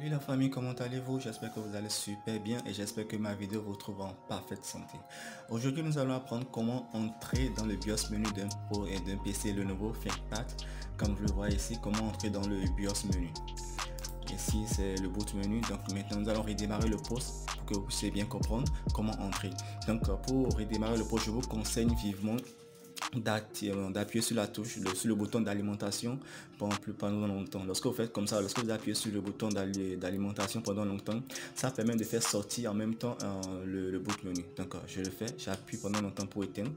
Salut la famille, comment allez-vous? J'espère que vous allez super bien et j'espère que ma vidéo vous trouve en parfaite santé. Aujourd'hui, nous allons apprendre comment entrer dans le BIOS menu d'un Pro et d'un PC, le nouveau ThinkPad. Comme vous le voyez ici, comment entrer dans le BIOS menu. Ici, c'est le boot menu. Donc maintenant, nous allons redémarrer le poste pour que vous puissiez bien comprendre comment entrer. Donc pour redémarrer le poste, je vous conseille vivement d'appuyer sur la touche, sur le bouton d'alimentation pendant longtemps. Lorsque vous faites comme ça, lorsque vous appuyez sur le bouton d'alimentation pendant longtemps, ça permet de faire sortir en même temps le boot menu. Donc je le fais, j'appuie pendant longtemps pour éteindre.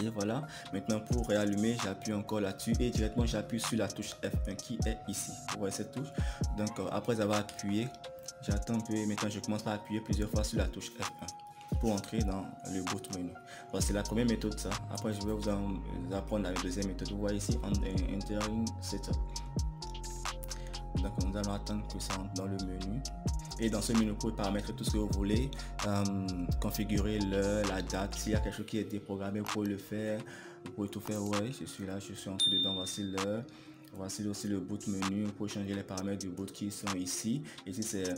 Et voilà, maintenant pour réallumer, j'appuie encore là-dessus et directement j'appuie sur la touche F1 qui est ici. Vous voyez cette touche? Donc après avoir appuyé, j'attends un peu et maintenant je commence par appuyer plusieurs fois sur la touche F1 pour entrer dans le boot menu. Bon, c'est la première méthode ça. Après je vais vous apprendre la deuxième méthode. Vous voyez ici entering setup. Donc nous allons attendre que ça entre dans le menu. Et dans ce menu, vous pouvez paramétrer tout ce que vous voulez, configurer l'heure, la date. S'il y a quelque chose qui est déprogrammé, vous pouvez le faire. Vous pouvez tout faire. Ouais, je suis là, je suis entré dedans. Voici l'heure. Voici aussi le boot menu. Vous pouvez changer les paramètres du boot qui sont ici. Ici, c'est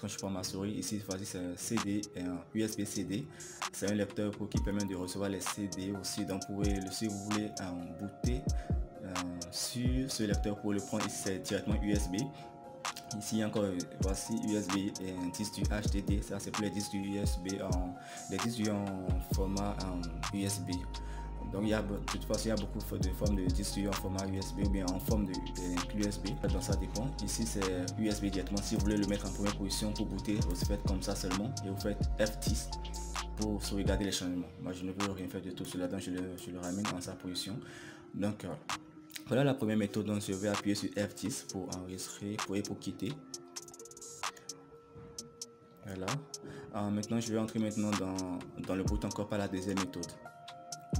quand je prends ma souris. Ici, voici c'est CD, USB CD. C'est un lecteur qui permet de recevoir les CD aussi. Donc, vous pouvez, si vous voulez booter sur ce lecteur pour le prendre, ici c'est directement USB. Ici encore, voici USB et un disque du HDD. Ça, c'est pour les disques du USB les disques en format USB. Donc, de toute façon, il y a beaucoup de formes de disques en format USB ou bien en forme de USB. Donc, ça dépend. Ici, c'est USB directement. Si vous voulez le mettre en première position pour booter, vous faites comme ça seulement et vous faites F10 pour sauvegarder les changements. Moi, je ne veux rien faire de tout cela, donc je le ramène en sa position. Donc, voilà la première méthode. Donc je vais appuyer sur F10 pour enregistrer pour quitter. Voilà. Maintenant je vais entrer maintenant dans le boot encore par la deuxième méthode.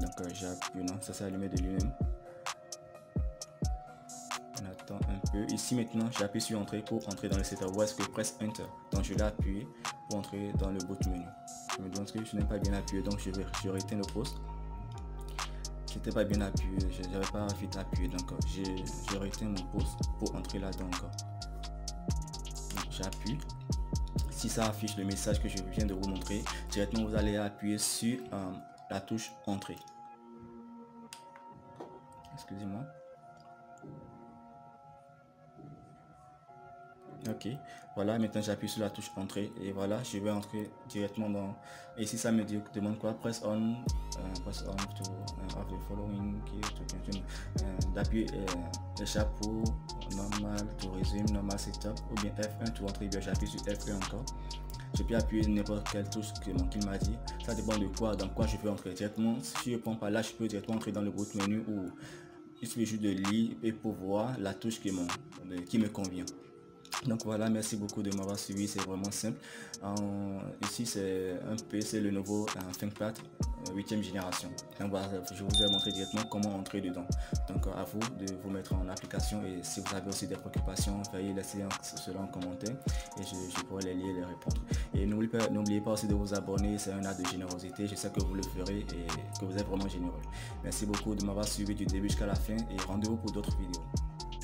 Donc j'appuie, non, ça s'est allumé de lui-même. On attend un peu. Ici maintenant j'appuie sur entrée pour entrer dans le setup. Où est-ce que je presse Enter? Donc je l'ai appuyé pour entrer dans le boot menu. Je me demande que je n'ai pas bien appuyé, donc je rééteins le poste. J'étais pas bien appuyé, j'avais pas vite appuyé, donc j'ai rééteint mon poste pour entrer là-dedans encore. J'appuie. Si ça affiche le message que je viens de vous montrer, directement vous allez appuyer sur la touche entrée. Excusez-moi. Ok, voilà, maintenant j'appuie sur la touche entrée et voilà, je vais entrer directement dans. Et si ça me demande quoi, press on to have the following key to continue, d'appuyer chapeau normal to resume normal setup ou bien F1 to entrer. Bien, j'appuie sur F1 encore. Je peux appuyer n'importe quelle touche qu'il m'a dit. Ça dépend de quoi, dans quoi je peux entrer directement. Si je prends par là, je peux directement entrer dans le boot menu ou il suffit juste de lire et pour voir la touche qui me convient. Donc voilà, merci beaucoup de m'avoir suivi, c'est vraiment simple. Ici c'est un PC, le nouveau ThinkPad 8e génération. Donc voilà, je vous ai montré directement comment entrer dedans. Donc à vous de vous mettre en application et si vous avez aussi des préoccupations, veuillez laisser cela en commentaire et je pourrai les lire et les répondre. Et n'oubliez pas aussi de vous abonner, c'est un acte de générosité, je sais que vous le ferez et que vous êtes vraiment généreux. Merci beaucoup de m'avoir suivi du début jusqu'à la fin et rendez-vous pour d'autres vidéos.